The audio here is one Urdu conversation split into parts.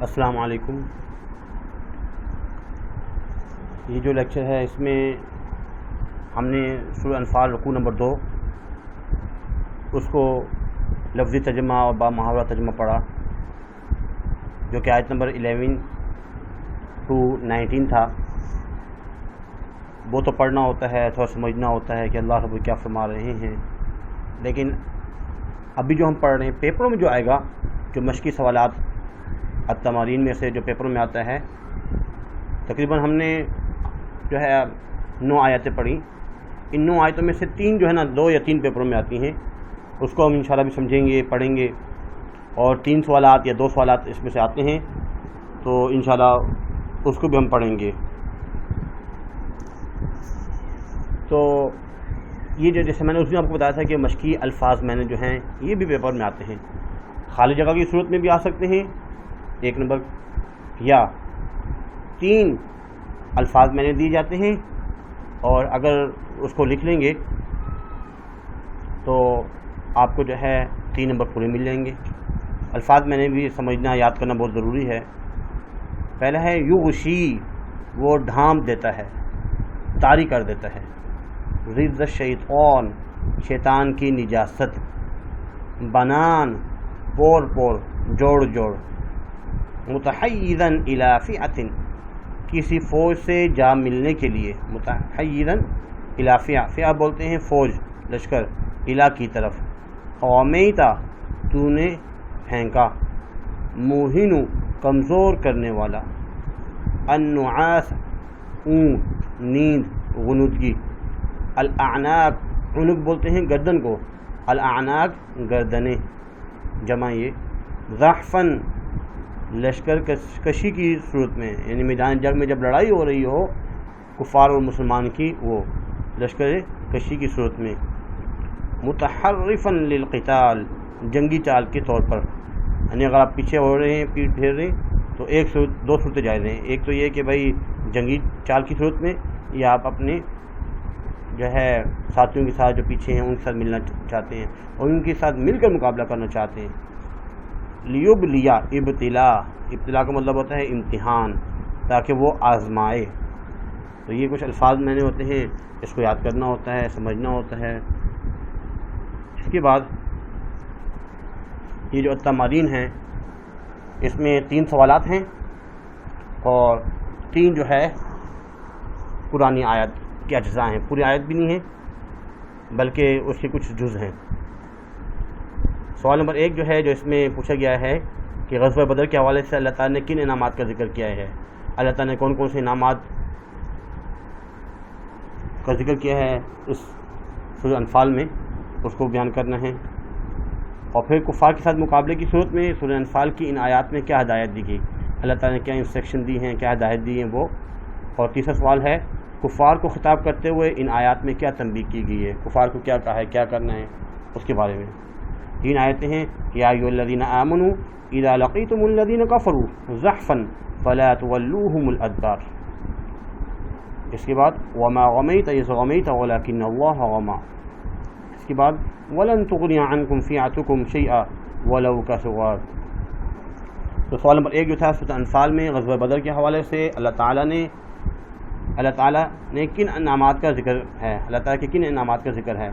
السلام علیکم۔ یہ جو لیکچر ہے اس میں ہم نے سورہ انفال رکوع نمبر 2 اس کو لفظی ترجمہ اور با محاورہ ترجمہ پڑھا، جو کہ آیت نمبر 11 to 19 تھا۔ وہ تو پڑھنا ہوتا ہے، تھوڑا سمجھنا ہوتا ہے کہ اللہ رب کیا فرما رہے ہیں، لیکن ابھی جو ہم پڑھ رہے ہیں پیپروں میں جو آئے گا، جو مشقی سوالات التمارین میں سے جو پیپروں میں آتا ہے، تقریباً ہم نے جو ہے 9 آیتیں پڑھی۔ ان 9 آیتوں میں سے 3 جو ہے نا 2 یا 3 پیپروں میں آتی ہیں، اس کو ہم انشاءاللہ بھی سمجھیں گے، پڑھیں گے، اور 3 سوالات یا 2 سوالات اس میں سے آتے ہیں تو انشاءاللہ اس کو بھی ہم پڑھیں گے۔ تو یہ جو جیسے میں نے اس دن آپ کو بتایا تھا کہ مشقی الفاظ میں نے جو ہیں یہ بھی پیپر میں آتے ہیں، خالی جگہ کی صورت میں بھی آ سکتے ہیں 1 نمبر، یا 3 الفاظ میں نے دیے جاتے ہیں، اور اگر اس کو لکھ لیں گے تو آپ کو جو ہے 3 نمبر پورے مل جائیں گے۔ الفاظ میں نے بھی سمجھنا یاد کرنا بہت ضروری ہے۔ پہلا ہے یغشی، وہ ڈھانپ دیتا ہے، طاری کر دیتا ہے۔ ضد الشیطان، شیطان کی نجاست۔ بنان، پور پور، جوڑ جوڑ۔ متحیزا الی فئۃ، کسی فوج سے جا ملنے کے لیے۔ متحیزا الی فئہ، فئہ بولتے ہیں فوج، لشکر، الی کی طرف۔ قومیتا، تو نے پھینکا۔ موہن، کمزور کرنے والا۔ النعاس، اونگ، نیند، غنودگی۔ الاعناق، عنق بولتے ہیں گردن کو، الاعناق گردنیں، جمع یہ۔ ضعفاً، لشکر کشی کی صورت میں، یعنی میدان جنگ میں جب لڑائی ہو رہی ہو کفار اور مسلمان کی، وہ لشکر کشی کی صورت میں۔ متحرفاً للقتال، جنگی چال کے طور پر، یعنی اگر آپ پیچھے ہو رہے ہیں، پیٹ پھیر رہے ہیں تو 2 صورتیں جائز ہیں۔ ایک تو یہ کہ بھائی جنگی چال کی صورت میں، یا آپ اپنے جو ہے ساتھیوں کے ساتھ جو پیچھے ہیں ان کے ساتھ ملنا چاہتے ہیں اور ان کے ساتھ مل کر مقابلہ کرنا چاہتے ہیں۔ لیبلیا، ابتلا کا مطلب ہوتا ہے امتحان، تاکہ وہ آزمائے۔ تو یہ کچھ الفاظ میں نے ہوتے ہیں، اس کو یاد کرنا ہوتا ہے، سمجھنا ہوتا ہے۔ اس کے بعد یہ جو التمارین ہیں اس میں 3 سوالات ہیں اور 3 جو ہے قرآنی آیت کے اجزاء ہیں، پوری آیت بھی نہیں ہے بلکہ اس کے کچھ جز ہیں۔ سوال نمبر 1 جو ہے، جو اس میں پوچھا گیا ہے کہ غزوہ بدر کے حوالے سے اللہ تعالیٰ نے کن انعامات کا ذکر کیا ہے، اللہ تعالیٰ نے کون کون سے انعامات کا ذکر کیا ہے اس سورہ انفال میں، اس کو بیان کرنا ہے۔ اور پھر کفار کے ساتھ مقابلے کی صورت میں سورہ انفال کی ان آیات میں کیا ہدایت دی گئی، اللہ تعالیٰ نے کیا انسٹرکشن دی ہیں، کیا ہدایت دی ہیں وہ۔ اور تیسرا سوال ہے کفار کو خطاب کرتے ہوئے ان آیات میں کیا تنبیہ کی گئی ہے، کفار کو کیا کہا ہے، کیا کرنا ہے، اس کے بارے میں۔ 3 آیتیں ہیں، یا ایھا الذین آمنوا اذا لقیتم الذین کفروا زحفا فلا تولوہم الادبار۔ اس کے بعد وما غمیت اذ غمیت ولکن اللہ غما۔ اس کے بعد ولن تغنی عنکم فئتکم شیئا ولو کثرت۔ تو سوال نمبر 1 جو تھا سورہ انفال میں غزوہ بدر کے حوالے سے اللہ تعالیٰ نے کن انعامات کا ذکر ہے، اللہ تعالیٰ کے کن انعامات کا ذکر ہے۔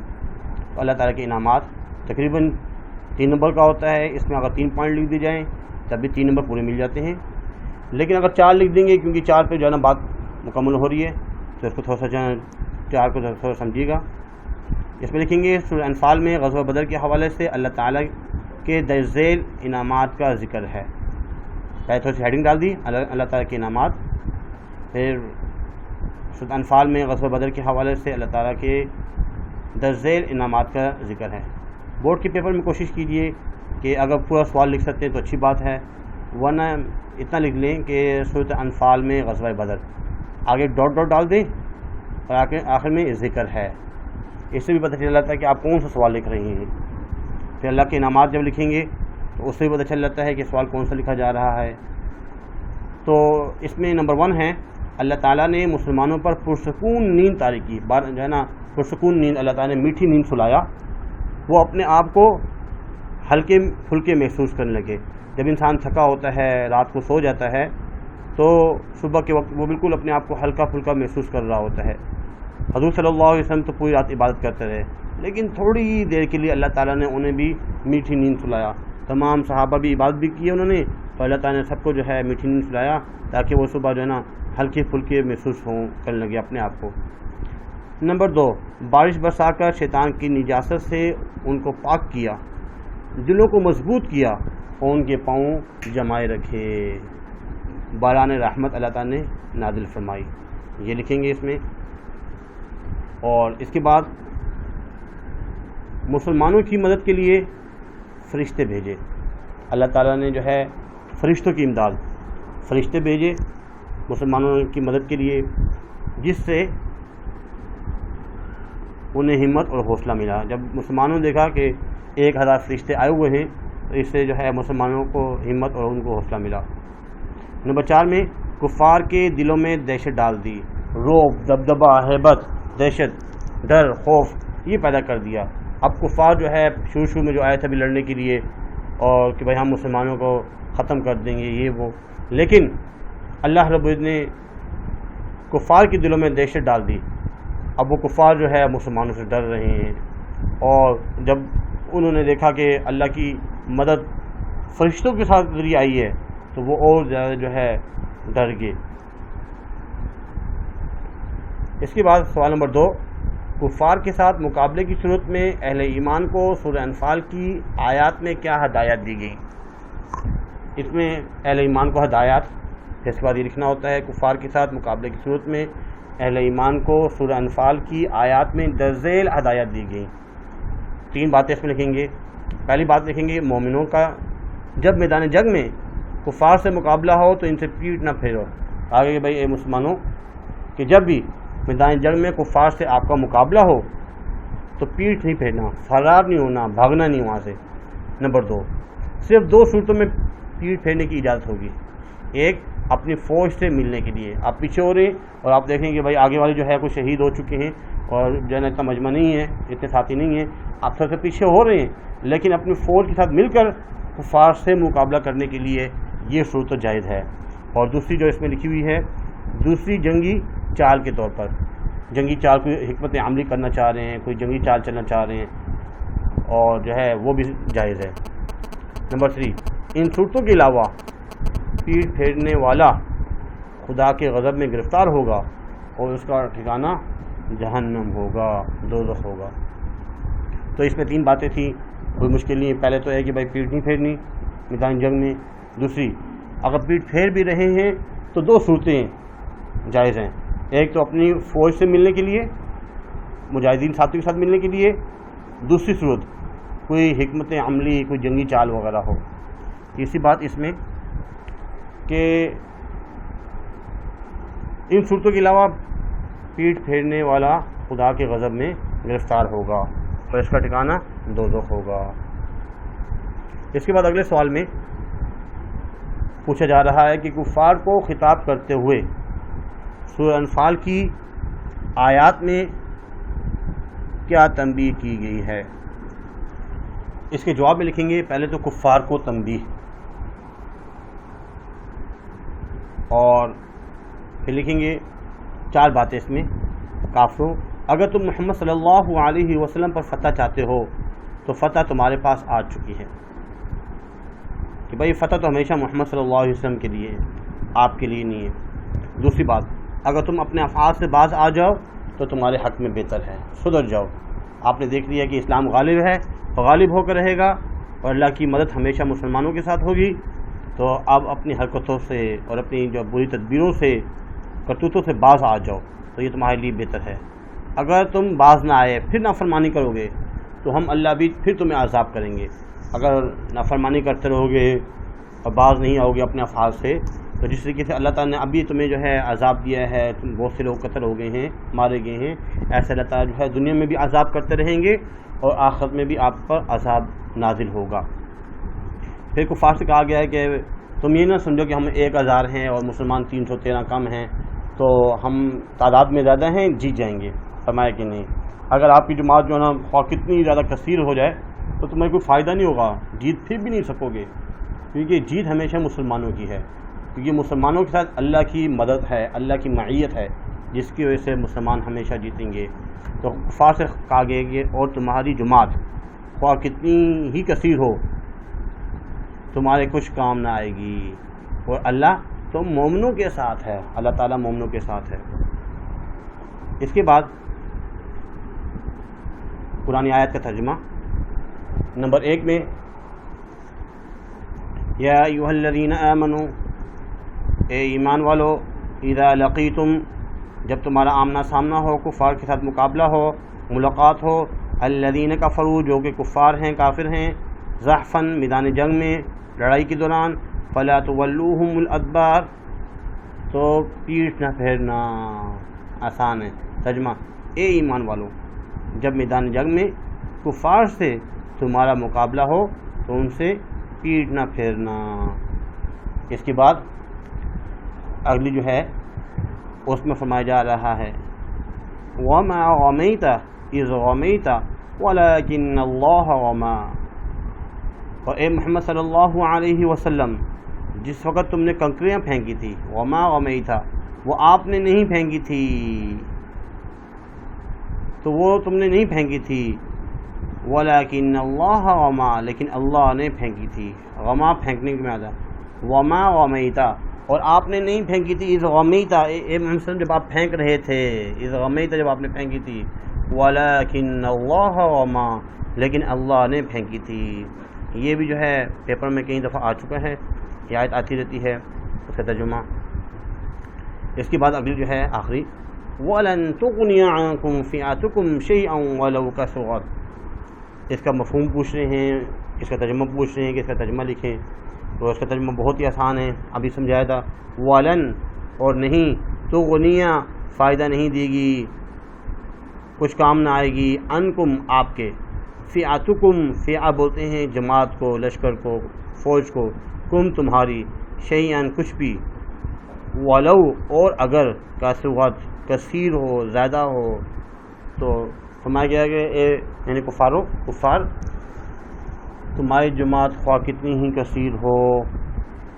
تو اللہ تعالیٰ کے انعامات تقریباً 3 نمبر کا ہوتا ہے، اس میں اگر 3 پوائنٹ لکھ دی جائیں تب بھی 3 نمبر پورے مل جاتے ہیں، لیکن اگر 4 لکھ دیں گے کیونکہ 4 پہ جو ہے نا بات مکمل ہو رہی ہے تو اس کو تھوڑا سا 4 کو تھوڑا سمجھیے گا۔ اس میں لکھیں گے سورہ انفال میں غزوہ بدر کے حوالے سے اللہ تعالیٰ کے درج ذیل انعامات کا ذکر ہے۔ پہلے تھوڑی سی ہیڈنگ ڈال دی، اللہ تعالیٰ کے انعامات، پھر سورہ انفال میں غزوہ بدر کے حوالے سے اللہ تعالیٰ کے درج ذیل انعامات کا ذکر ہے۔ بورڈ کے پیپر میں کوشش کیجئے کہ اگر پورا سوال لکھ سکتے ہیں تو اچھی بات ہے، ورنہ اتنا لکھ لیں کہ سورہ انفال میں غزوہ بدر، آگے ڈاٹ ڈاٹ ڈال دیں اور آخر میں ذکر ہے۔ اس سے بھی پتہ چل جاتا ہے کہ آپ کون سا سوال لکھ رہے ہیں۔ پھر اللہ کے انعامات جب لکھیں گے تو اس سے بھی پتہ چل جاتا ہے کہ سوال کون سا لکھا جا رہا ہے۔ تو اس میں نمبر 1 ہے اللہ تعالیٰ نے مسلمانوں پر پرسکون نیند طاری کی، جو ہے نا پرسکون نیند، اللہ تعالیٰ نے میٹھی نیند سلایا، وہ اپنے آپ کو ہلکے پھلکے محسوس کرنے لگے۔ جب انسان تھکا ہوتا ہے، رات کو سو جاتا ہے، تو صبح کے وقت وہ بالکل اپنے آپ کو ہلکا پھلکا محسوس کر رہا ہوتا ہے۔ حضور صلی اللہ علیہ وسلم تو پوری رات عبادت کرتے رہے، لیکن تھوڑی دیر کے لیے اللہ تعالیٰ نے انہیں بھی میٹھی نیند سلایا۔ تمام صحابہ بھی عبادت بھی کی انہوں نے، تو اللہ تعالیٰ نے سب کو جو ہے میٹھی نیند سلایا، تاکہ وہ صبح جو ہے نا ہلکے پھلکے محسوس کرنے لگے اپنے آپ کو۔ نمبر 2، بارش برسا کر شیطان کی نجاست سے ان کو پاک کیا، دلوں کو مضبوط کیا اور ان کے پاؤں جمائے رکھے۔ باران رحمت اللہ تعالیٰ نے نازل فرمائی، یہ لکھیں گے اس میں۔ اور اس کے بعد مسلمانوں کی مدد کے لیے فرشتے بھیجے۔ اللہ تعالیٰ نے جو ہے فرشتوں کی امداد، فرشتے بھیجے مسلمانوں کی مدد کے لیے، جس سے انہیں ہمت اور حوصلہ ملا۔ جب مسلمانوں نے دیکھا کہ 1000 فرشتے آئے ہوئے ہیں، تو اس سے جو ہے مسلمانوں کو ہمت اور ان کو حوصلہ ملا۔ نمبر 4 میں کفار کے دلوں میں دہشت ڈال دی، رعب، دبدبہ، ہیبت، دہشت، ڈر، خوف یہ پیدا کر دیا۔ اب کفار جو ہے شروع میں جو آئے تھے ابھی لڑنے کے لیے، اور کہ بھائی ہم مسلمانوں کو ختم کر دیں گے یہ وہ، لیکن اللہ رب العزت نے کفار کے دلوں میں دہشت ڈال دی۔ اب وہ کفار جو ہے مسلمانوں سے ڈر رہے ہیں، اور جب انہوں نے دیکھا کہ اللہ کی مدد فرشتوں کے ساتھ ذریعے آئی ہے، تو وہ اور زیادہ جو ہے ڈر گئے۔ اس کے بعد سوال نمبر 2، کفار کے ساتھ مقابلے کی صورت میں اہل ایمان کو سورہ انفال کی آیات میں کیا ہدایات دی گئی؟ اس میں اہل ایمان کو ہدایات، پھر اس کے بعد یہ لکھنا ہوتا ہے کفار کے ساتھ مقابلے کی صورت میں اہل ایمان کو سورہ انفال کی آیات میں درذیل ہدایات دی گئی۔ 3 باتیں اس میں لکھیں گے۔ پہلی بات لکھیں گے مومنوں کا جب میدان جنگ میں کفار سے مقابلہ ہو تو ان سے پیٹ نہ پھیرو۔ آگے کہ بھائی اے مسلمانوں کہ جب بھی میدان جنگ میں کفار سے آپ کا مقابلہ ہو تو پیٹ نہیں پھیرنا، فرار نہیں ہونا، بھاگنا نہیں وہاں سے۔ نمبر 2، صرف 2 صورتوں میں پیٹ پھیرنے کی اجازت ہوگی۔ ایک، اپنی فوج سے ملنے کے لیے، آپ پیچھے ہو رہے ہیں اور آپ دیکھیں کہ بھائی آگے والے جو ہے کچھ شہید ہو چکے ہیں اور جو ہے نا اتنا مجمع نہیں ہے، اتنے ساتھی نہیں ہیں، آپ تھوڑا سا پیچھے ہو رہے ہیں، لیکن اپنی فوج کے ساتھ مل کر کفار سے مقابلہ کرنے کے لیے یہ صورت جائز ہے۔ اور دوسری جو اس میں لکھی ہوئی ہے، دوسری جنگی چال کے طور پر، جنگی چال کوئی حکمت عملی کرنا چاہ رہے ہیں، کوئی جنگی چال چلنا چاہ رہے ہیں، اور جو ہے وہ بھی جائز ہے۔ نمبر 3، ان صورتوں کے علاوہ پیٹ پھیرنے والا خدا کے غضب میں گرفتار ہوگا اور اس کا ٹھکانہ جہنم ہوگا، دوزخ ہوگا۔ تو اس میں 3 باتیں تھیں، کوئی مشکل نہیں۔ پہلے تو ہے کہ بھائی پیٹ نہیں پھیرنی میدان جنگ میں۔ دوسری، اگر پیٹ پھیر بھی رہے ہیں تو 2 صورتیں جائز ہیں۔ ایک تو اپنی فوج سے ملنے کے لیے، مجاہدین ساتھیوں کے ساتھ ملنے کے لیے، دوسری صورت کوئی حکمت عملی، کوئی جنگی چال وغیرہ ہو۔ تیسری بات اس میں کہ ان صورتوں کے علاوہ پیٹ پھیرنے والا خدا کے غضب میں گرفتار ہوگا اور اس کا ٹھکانہ دوزخ ہوگا۔ اس کے بعد اگلے سوال میں پوچھا جا رہا ہے کہ کفار کو خطاب کرتے ہوئے سورہ انفال کی آیات میں کیا تنبیہ کی گئی ہے؟ اس کے جواب میں لکھیں گے پہلے تو کفار کو تنبیہ، اور پھر لکھیں گے 4 باتیں اس میں۔ کافروں، اگر تم محمد صلی اللہ علیہ وسلم پر فتح چاہتے ہو تو فتح تمہارے پاس آ چکی ہے، کہ بھائی فتح تو ہمیشہ محمد صلی اللہ علیہ وسلم کے لیے ہے، آپ کے لیے نہیں ہے۔ دوسری بات، اگر تم اپنے افعال سے باز آ جاؤ تو تمہارے حق میں بہتر ہے، سدھر جاؤ۔ آپ نے دیکھ لیا کہ اسلام غالب ہے، غالب ہو کر رہے گا اور اللہ کی مدد ہمیشہ مسلمانوں کے ساتھ ہوگی، تو اب اپنی حرکتوں سے اور اپنی جو بری تدبیروں سے، کرتوتوں سے باز آ جاؤ، تو یہ تمہارے لیے بہتر ہے۔ اگر تم باز نہ آئے پھر نافرمانی کرو گے تو ہم اللہ بھی پھر تمہیں عذاب کریں گے۔ اگر نافرمانی کرتے رہو گے اور باز نہیں آؤ گے اپنے افعال سے، تو جس طریقے سے اللہ تعالیٰ نے ابھی تمہیں جو ہے عذاب دیا ہے، تم بہت سے لوگ قتل ہو گئے ہیں، مارے گئے ہیں، ایسے اللہ تعالیٰ جو ہے دنیا میں بھی عذاب کرتے رہیں گے اور آخرت میں بھی آپ پر عذاب نازل ہوگا۔ پھر کفار سے کہا گیا ہے کہ تم یہ نہ سمجھو کہ ہم 1000 ہیں اور مسلمان 313 کم ہیں تو ہم تعداد میں زیادہ ہیں، جیت جائیں گے۔ فرمایا کہ نہیں، اگر آپ کی جماعت جو ہے نا خواہ کتنی زیادہ کثیر ہو جائے تو تمہیں کوئی فائدہ نہیں ہوگا، جیت پھر بھی نہیں سکو گے، کیونکہ جیت ہمیشہ مسلمانوں کی ہے، کیونکہ مسلمانوں کے ساتھ اللہ کی مدد ہے، اللہ کی معیت ہے، جس کی وجہ سے مسلمان ہمیشہ جیتیں گے۔ تو کفار سے کہا گیا کہ اور تمہاری جماعت خواہ کتنی ہی کثیر ہو تمہارے کچھ کام نہ آئے گی، اور اللہ تو مومنوں کے ساتھ ہے، اللہ تعالیٰ مومنوں کے ساتھ ہے۔ اس کے بعد قرآن آیت کا ترجمہ نمبر 1 میں یا ایھا الذین آمنوا، اے ایمان والو، اذا لقیتم، جب تمہارا آمنا سامنا ہو، کفار کے ساتھ مقابلہ ہو، ملاقات ہو، الذین کفروا، جو کہ کفار ہیں، کافر ہیں، زحفا، میدان جنگ میں، لڑائی کے دوران، فلا تولوہم الادبار، تو پیٹھ نہ پھیرنا، آسان ہے ترجمہ، اے ایمان والو، جب میدان جنگ میں کفار سے تمہارا مقابلہ ہو تو ان سے پیٹھ نہ پھیرنا۔ اس کے بعد اگلی جو ہے اس میں فرمایا جا رہا ہے وَمَا غَمَيْتَ إِذْ غَمَيْتَ وَلَكِنَّ اللَّهَ غَمَا، اور اے محمد صلی اللہ علیہ وسلم، جس وقت تم نے کنکریاں پھینکی تھی، وَمَا غَمَيْتَ، وہ آپ نے نہیں پھینکی تھی، تو وہ تم نے نہیں پھینکی تھی، وَلَكِنَّ اللَّهَ غَمَا، لیکن اللہ نے پھینکی تھی، غما پھینکنے کی معنی، وَمَا غَمَيْتَ، اور آپ نے نہیں پھینکی تھی، اذ غمیت، اے محمد صلی اللہ علیہ وسلم، جب آپ پھینک رہے تھے، اذ غمیت، جب آپ نے پھینکی تھی، وَلَكِنَّ اللَّهَ غَمَا، لیکن اللہ نے پھینکی تھی۔ یہ بھی جو ہے پیپر میں کئی دفعہ آ چکا ہے، یہ آیت آتی رہتی ہے، اس کا ترجمہ۔ اس کے بعد اگلی جو ہے آخری، وَلَن تُغْنِيَ عَنكُمْ فِئَتُكُمْ شَيْئًا وَلَوْ كَثُرَتْ، اس کا مفہوم پوچھ رہے ہیں، اس کا ترجمہ پوچھ رہے ہیں کہ اس کا ترجمہ لکھیں، تو اس کا ترجمہ بہت ہی آسان ہے، ابھی سمجھایا تھا، وَلَن، اور نہیں، تُغْنِيَ، فائدہ نہیں دے گی، کچھ کام نہ آئے گی، عنکم، آپ کے، فِئَتُکم، فِئَہ بولتے ہیں جماعت کو، لشکر کو، فوج کو، کم، تمہاری، شیئن، کچھ بھی، ولو، اور اگر، کثرت، کثیر ہو، زیادہ ہو، تو فرمایا گیا کہ یعنی کفار، تمہاری جماعت خواہ کتنی ہی کثیر ہو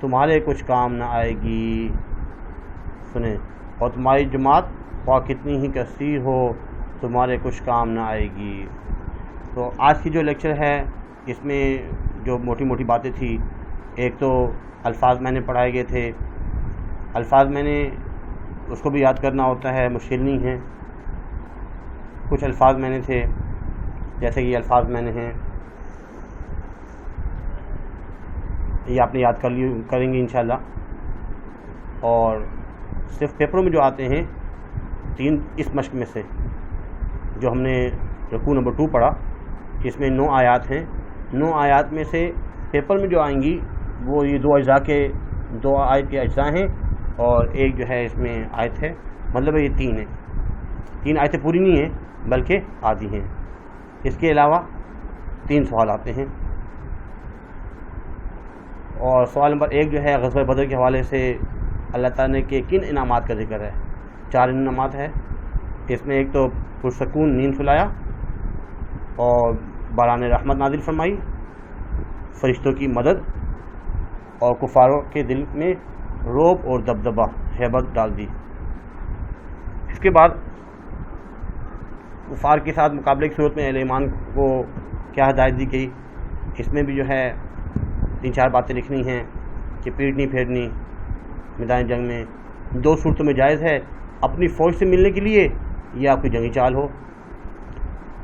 تمہارے کچھ کام نہ آئے گی، سنیں، اور تمہاری جماعت خواہ کتنی ہی کثیر ہو تمہارے کچھ کام نہ آئے گی۔ تو آج کی جو لیکچر ہے اس میں جو موٹی موٹی باتیں تھی، ایک تو الفاظ میں نے پڑھائے گئے تھے، الفاظ میں نے اس کو بھی یاد کرنا ہوتا ہے، مشکل نہیں ہے، کچھ الفاظ میں نے تھے جیسے کہ یہ الفاظ میں نے ہیں، یہ آپ نے یاد کریں گے انشاءاللہ، اور صرف پیپروں میں جو آتے ہیں 3 اس مشق میں سے جو ہم نے رکوع نمبر 2 پڑھا، اس میں 9 آیات ہیں، 9 آیات میں سے پیپر میں جو آئیں گی وہ یہ 2 اجزاء کے 2 آیت کے اجزاء ہیں، اور ایک جو ہے اس میں آیت ہے، مطلب یہ 3 ہیں، 3 آیتیں پوری نہیں ہیں بلکہ آدھی ہیں۔ اس کے علاوہ 3 سوال آتے ہیں، اور سوال نمبر 1 جو ہے غزوہ بدر کے حوالے سے اللہ تعالیٰ کے کن انعامات کا ذکر ہے، 4 انعامات ہے، اس میں ایک تو پرسکون نیند سلایا، اور باران رحمت نازل فرمائی، فرشتوں کی مدد، اور کفاروں کے دل میں رعب اور دبدبہ، ہیبت ڈال دی۔ اس کے بعد کفار کے ساتھ مقابلے کی صورت میں اہل ایمان کو کیا ہدایت دی گئی، اس میں بھی جو ہے 3-4 باتیں لکھنی ہیں کہ پیٹ نہیں پھیرنی میدان جنگ میں، 2 صورتوں میں جائز ہے، اپنی فوج سے ملنے کے لیے یا کوئی جنگی چال ہو،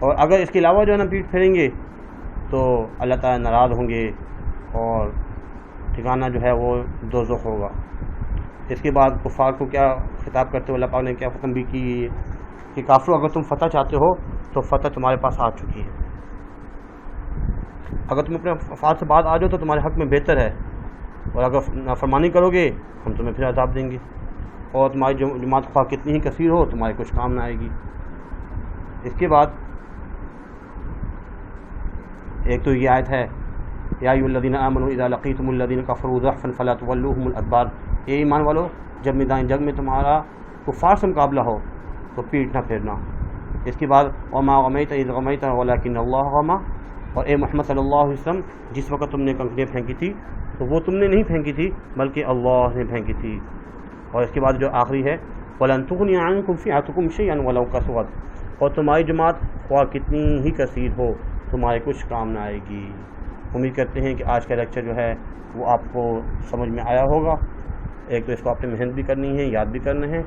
اور اگر اس کے علاوہ جو ہے نا پیٹ پھیریں گے تو اللہ تعالیٰ ناراض ہوں گے اور ٹھکانہ جو ہے وہ دوزخ ہوگا۔ اس کے بعد کفار کو کیا خطاب کرتے ہوئے اللہ پاک نے کیا حکم بھی کی کہ کافروں، اگر تم فتح چاہتے ہو تو فتح تمہارے پاس آ چکی ہے، اگر تم اپنے افعال سے بعد آ جاؤ تو تمہارے حق میں بہتر ہے، اور اگر نافرمانی کرو گے ہم تمہیں پھر عذاب دیں گے، اور تمہاری جماعت خواہ کتنی ہی کثیر ہو تمہارے کچھ کام نہ آئے گی۔ اس کے بعد ایک تو یہ آیت ہے یا ایھا الذین آمنوا اذا لقیتم الذین کفروا زحفا فلا تولوہم الادبار، اے ایمان والو، جب میدان جنگ میں تمہارا کفار سے مقابلہ ہو تو پیٹ نہ پھیرنا۔ اس کے بعد وما غمیت اذ غمیت ولکن اللہ غما، اور اے محمد صلی اللہ علیہ وسلم جس وقت تم نے کنکریاں پھینکی تھی تو وہ تم نے نہیں پھینکی تھی بلکہ اللہ نے پھینکی تھی. اور اس کے بعد جو آخری ہے وَلَن تُغْنِيَ عَنكُمْ فِئَتُكُمْ شَيْئًا وَلَوْ كَثُرَتْ، اور تمہاری جماعت خواہ کتنی ہی کثیر ہو تمہارے کچھ کام نہ آئے گی. امید کرتے ہیں کہ آج کا لیکچر جو ہے وہ آپ کو سمجھ میں آیا ہوگا. ایک تو اس کو آپ نے محنت بھی کرنی ہے، یاد بھی کرنا ہے،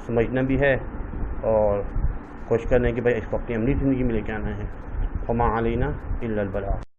سمجھنا بھی ہے اور کوشش کرنا ہے کہ بھائی اس کو اپنی عملی زندگی میں لے کے آنا ہے. وما علینا الا البلاغ.